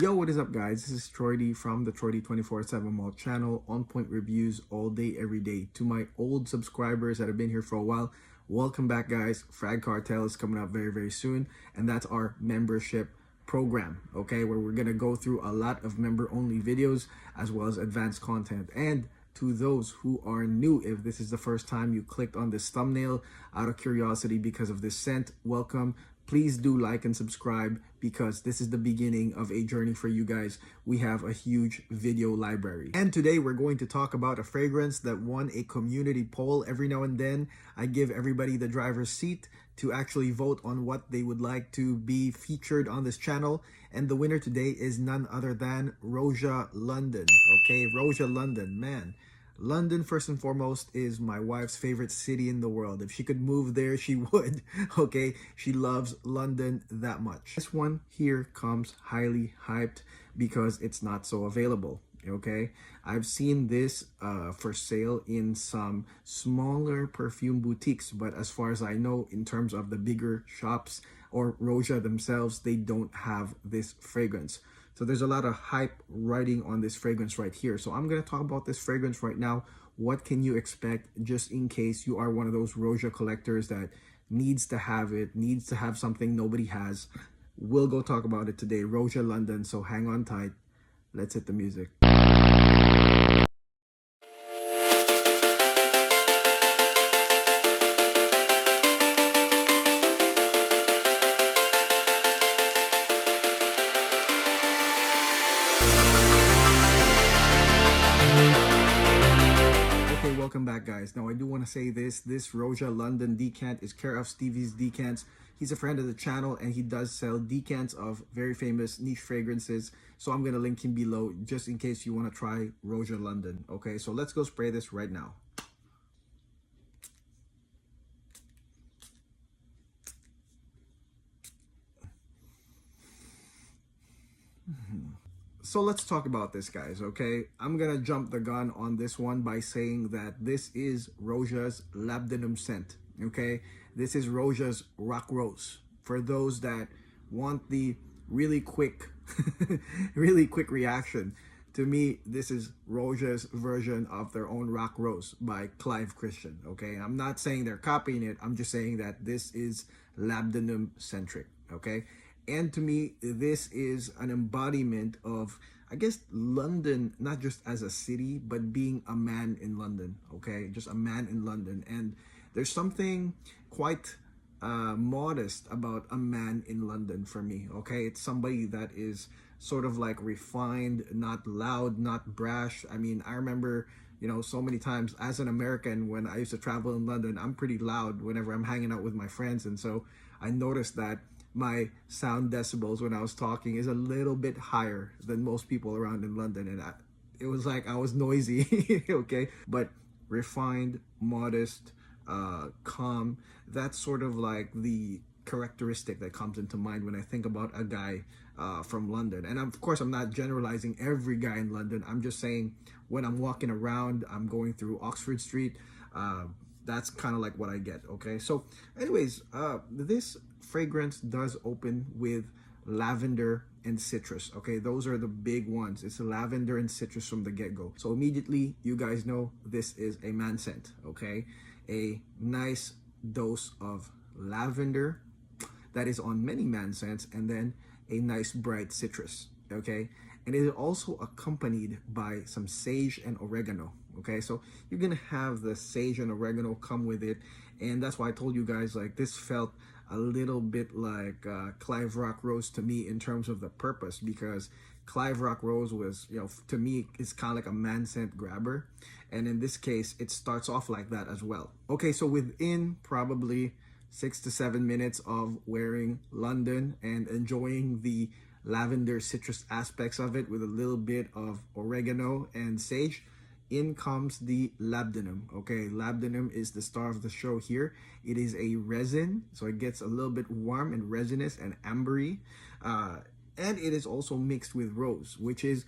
Yo, what is up guys? This is Troy from the Troy 24/7 Mall channel, on point reviews all day, every day. To my old subscribers that have been here for a while, welcome back guys. Frag Cartel is coming up very, very soon, and that's our membership program, okay, where we're gonna go through a lot of member only videos as well as advanced content. And to those who are new, if this is the first time you clicked on this thumbnail out of curiosity because of this scent, welcome. Please do like and subscribe because this is the beginning of a journey for you guys. We have a huge video library. And today we're going to talk about a fragrance that won a community poll. Every now and then I give everybody the driver's seat to actually vote on what they would like to be featured on this channel. And the winner today is none other than Roja London. Okay, Roja London, man. London, first and foremost, is my wife's favorite city in the world. If she could move there, she would. Okay, she loves London that much. This one here comes highly hyped because it's not so available. Okay, I've seen this for sale in some smaller perfume boutiques, but as far as I know, in terms of the bigger shops or Roja themselves, they don't have this fragrance. So there's a lot of hype riding on this fragrance right here. So I'm going to talk about this fragrance right now. What can you expect just in case you are one of those Roja collectors that needs to have it, needs to have something nobody has. We'll go talk about it today. Roja London. So hang on tight. Let's hit the music. Welcome back guys. Now I do want to say this Roja London decant is care of Stevie's Decants. He's a friend of the channel and he does sell decants of very famous niche fragrances, so I'm going to link him below just in case you want to try Roja London. Okay, so let's go spray this right now. So let's talk about this, guys, okay? I'm gonna jump the gun on this one by saying that this is Roja's Labdanum scent, okay? This is Roja's Rock Rose. For those that want the really quick, really quick reaction, to me, this is Roja's version of their own Rock Rose by Clive Christian, okay? I'm not saying they're copying it. I'm just saying that this is Labdanum centric, okay? And to me, this is an embodiment of, I guess, London, not just as a city, but being a man in London, okay? Just a man in London. And there's something quite modest about a man in London for me, okay? It's somebody that is sort of like refined, not loud, not brash. I mean, I remember, you know, so many times as an American when I used to travel in London, I'm pretty loud whenever I'm hanging out with my friends. And so I noticed that my sound decibels when I was talking is a little bit higher than most people around in London, and it was like I was noisy. Okay, but refined, modest, calm, that's sort of like the characteristic that comes into mind when I think about a guy from London. And of course I'm not generalizing every guy in London. I'm just saying when I'm walking around, I'm going through Oxford Street, that's kind of like what I get. Okay, so anyways, this fragrance does open with lavender and citrus. Okay, those are the big ones. It's lavender and citrus from the get-go. So immediately you guys know this is a man scent. Okay, a nice dose of lavender that is on many man scents, and then a nice bright citrus. Okay, and it is also accompanied by some sage and oregano. Okay, so you're gonna have the sage and oregano come with it, and that's why I told you guys, like, this felt a little bit like Clive Rock Rose to me in terms of the purpose, because Clive Rock Rose was, you know, to me, it's kind of like a man scent grabber, and in this case it starts off like that as well. Okay, so within probably 6 to 7 minutes of wearing London and enjoying the lavender citrus aspects of it with a little bit of oregano and sage, in comes the Labdanum. Okay, Labdanum is the star of the show here. It is a resin, so it gets a little bit warm and resinous and ambery, and it is also mixed with rose, which is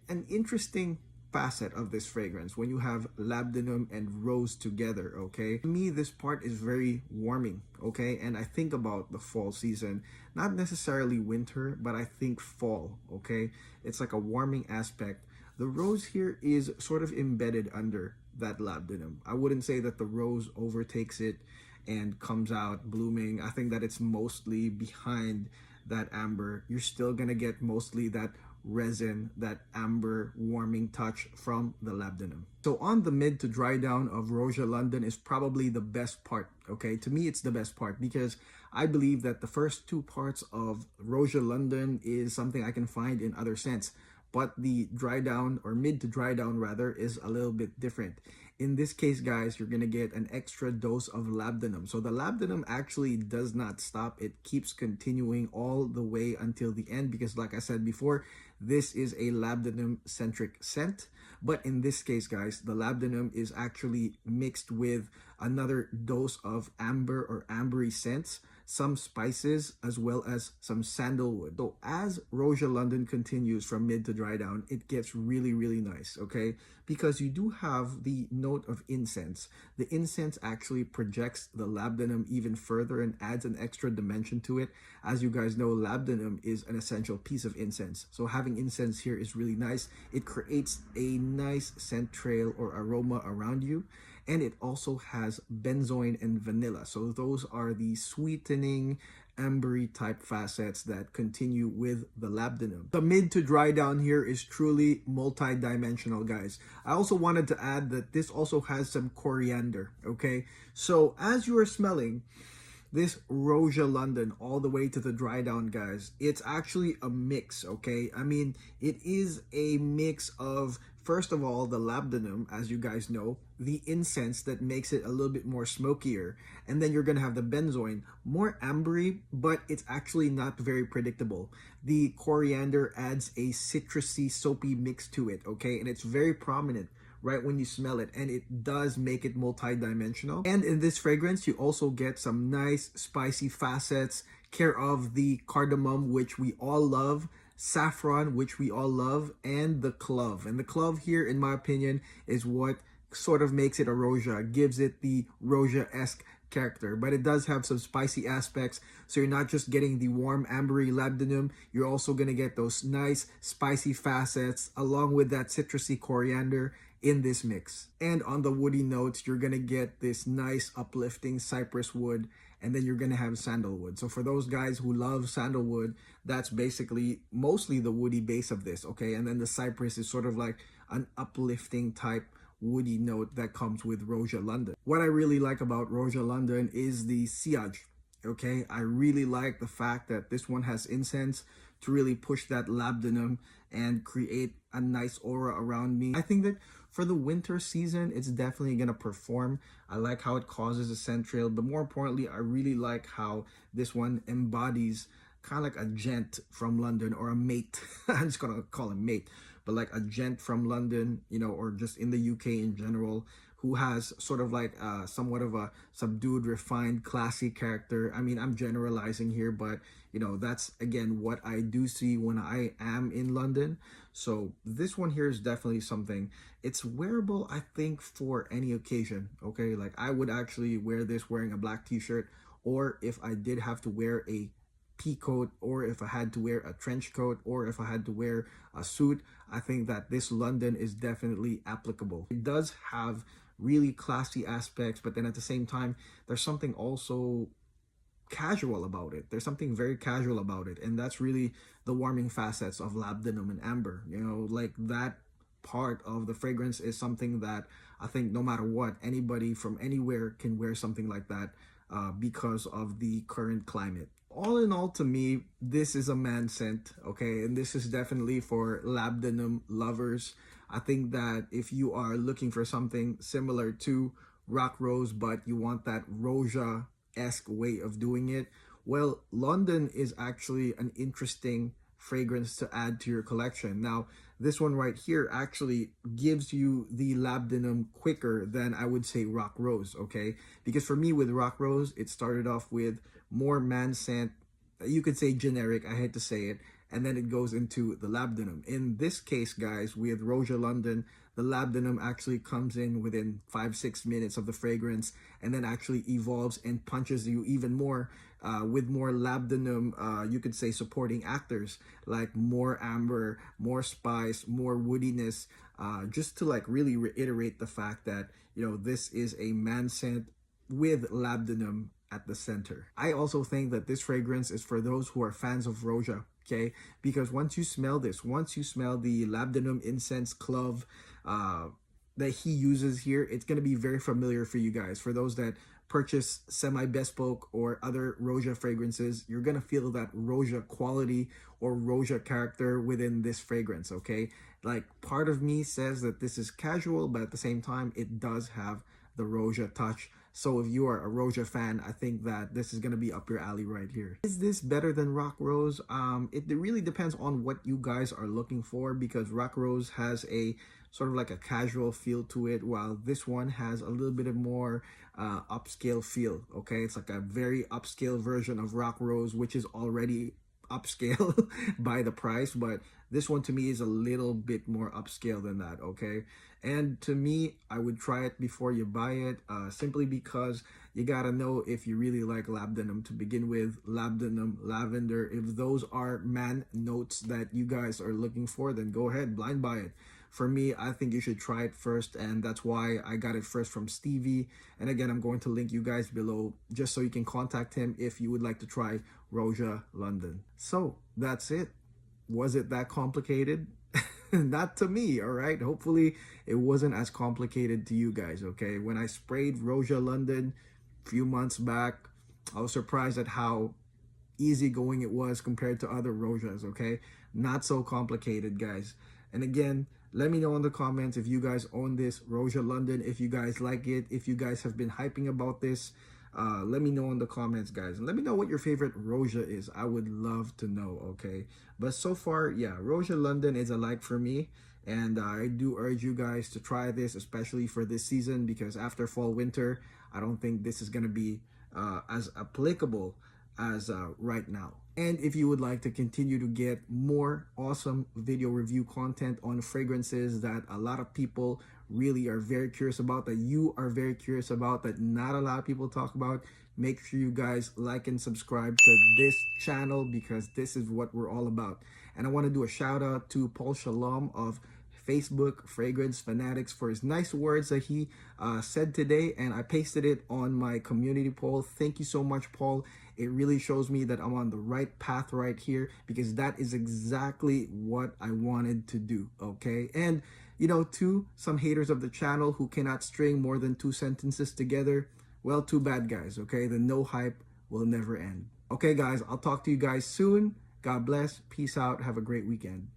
an interesting facet of this fragrance when you have labdanum and rose together. Okay, to me this part is very warming. Okay, and I think about the fall season, not necessarily winter, but I think fall. Okay, it's like a warming aspect. The rose here is sort of embedded under that labdanum. I wouldn't say that the rose overtakes it and comes out blooming. I think that it's mostly behind that amber. You're still gonna get mostly that resin, that amber warming touch from the labdanum. So on the mid to dry down of Roja London is probably the best part. Okay, to me it's the best part because I believe that the first two parts of Roja London is something I can find in other scents, but the dry down, or mid to dry down rather, is a little bit different. In this case, guys, you're gonna get an extra dose of labdanum. So the labdanum actually does not stop. It keeps continuing all the way until the end because, like I said before, this is a labdanum-centric scent. But in this case, guys, the labdanum is actually mixed with another dose of amber or ambery scents, some spices, as well as some sandalwood. So as Roja London continues from mid to dry down, it gets really, really nice, okay? Because you do have the note of incense. The incense actually projects the labdanum even further and adds an extra dimension to it. As you guys know, labdanum is an essential piece of incense. So having incense here is really nice. It creates a nice scent trail or aroma around you. And it also has benzoin and vanilla. So those are the sweetening, ambery type facets that continue with the labdanum. The mid to dry down here is truly multi-dimensional, guys. I also wanted to add that this also has some coriander, okay? So as you are smelling this Roja London all the way to the dry down, guys, it's actually a mix, okay? I mean, it is a mix of, first of all, the labdanum, as you guys know, the incense that makes it a little bit more smokier, and then you're gonna have the benzoin, more ambery, but it's actually not very predictable. The coriander adds a citrusy, soapy mix to it, okay? And it's very prominent right when you smell it, and it does make it multi-dimensional. And in this fragrance, you also get some nice spicy facets, care of the cardamom, which we all love, saffron, which we all love, and the clove. And the clove here, in my opinion, is what sort of makes it a Roja, gives it the Roja-esque character. But it does have some spicy aspects, so you're not just getting the warm ambery labdanum, you're also gonna get those nice spicy facets along with that citrusy coriander in this mix. And on the woody notes, you're gonna get this nice uplifting cypress wood, and then you're gonna have sandalwood. So for those guys who love sandalwood, that's basically mostly the woody base of this, okay? And then the cypress is sort of like an uplifting type woody note that comes with Roja London. What I really like about Roja London is the sillage, okay? I really like the fact that this one has incense to really push that labdanum and create a nice aura around me. I think that for the winter season, it's definitely gonna perform. I like how it causes a scent trail, but more importantly, I really like how this one embodies kind of like a gent from London, or a mate. I'm just gonna call him mate, but like a gent from London, you know, or just in the UK in general, who has sort of like somewhat of a subdued, refined, classy character. I mean, I'm generalizing here, but you know, that's again what I do see when I am in London. So this one here is definitely something. It's wearable, I think, for any occasion, okay? Like I would actually wear this wearing a black t-shirt, or if I did have to wear a pea coat, or if I had to wear a trench coat, or if I had to wear a suit, I think that this London is definitely applicable. It does have really classy aspects, but then at the same time, there's something also casual about it. There's something very casual about it, and that's really the warming facets of labdanum and amber. You know, like that part of the fragrance is something that I think no matter what, anybody from anywhere can wear something like that because of the current climate. All in all, to me, this is a man scent, okay? And this is definitely for labdanum lovers. I think that if you are looking for something similar to Rock Rose, but you want that Roja-esque way of doing it, well, London is actually an interesting fragrance to add to your collection. Now, this one right here actually gives you the labdanum quicker than I would say Rock Rose, okay? Because for me with Rock Rose, it started off with more man scent, you could say generic, I hate to say it, and then it goes into the Labdanum. In this case, guys, with Roja London, the Labdanum actually comes in within 5-6 minutes of the fragrance, and then actually evolves and punches you even more with more Labdanum, you could say, supporting actors, like more amber, more spice, more woodiness, just to like really reiterate the fact that, you know, this is a man scent with Labdanum at the center. I also think that this fragrance is for those who are fans of Roja, okay? Because once you smell this, once you smell the Labdanum incense clove that he uses here, it's going to be very familiar for you guys. For those that purchase semi-bespoke or other Roja fragrances, you're going to feel that Roja quality or Roja character within this fragrance, okay? Like, part of me says that this is casual, but at the same time, it does have the Roja touch. So if you are a Roja fan, I think that this is going to be up your alley right here. Is this better than Rock Rose? It really depends on what you guys are looking for, because Rock Rose has a sort of like a casual feel to it, while this one has a little bit of more upscale feel, okay? It's like a very upscale version of Rock Rose, which is already upscale by the price, but this one to me is a little bit more upscale than that, okay? And to me, I would try it before you buy it, simply because you gotta know if you really like Labdanum to begin with. Labdanum, lavender, if those are man notes that you guys are looking for, then go ahead, blind buy it. For me, I think you should try it first, and that's why I got it first from Stevie. And again, I'm going to link you guys below just so you can contact him if you would like to try Roja London. So that's it. Was it that complicated? Not to me, all right? Hopefully it wasn't as complicated to you guys, okay? When I sprayed Roja London a few months back, I was surprised at how easygoing it was compared to other Rojas, okay? Not so complicated, guys. And again, let me know in the comments if you guys own this Roja London, if you guys like it, if you guys have been hyping about this. Let me know in the comments, guys, and let me know what your favorite Roja is. I would love to know, okay? But so far, yeah, Roja London is a like for me, and I do urge you guys to try this, especially for this season, because after fall winter, I don't think this is going to be as applicable as right now. And if you would like to continue to get more awesome video review content on fragrances that a lot of people really are very curious about, that you are very curious about, that not a lot of people talk about, make sure you guys like and subscribe to this channel, because this is what we're all about. And I want to do a shout out to Paul Shalom of Facebook Fragrance Fanatics for his nice words that he said today, and I pasted it on my community poll. Thank you so much, Paul. It really shows me that I'm on the right path right here, because that is exactly what I wanted to do, okay? And you know, to some haters of the channel who cannot string more than 2 sentences together, well, too bad, guys, okay? The no hype will never end. Okay, guys, I'll talk to you guys soon. God bless. Peace out. Have a great weekend.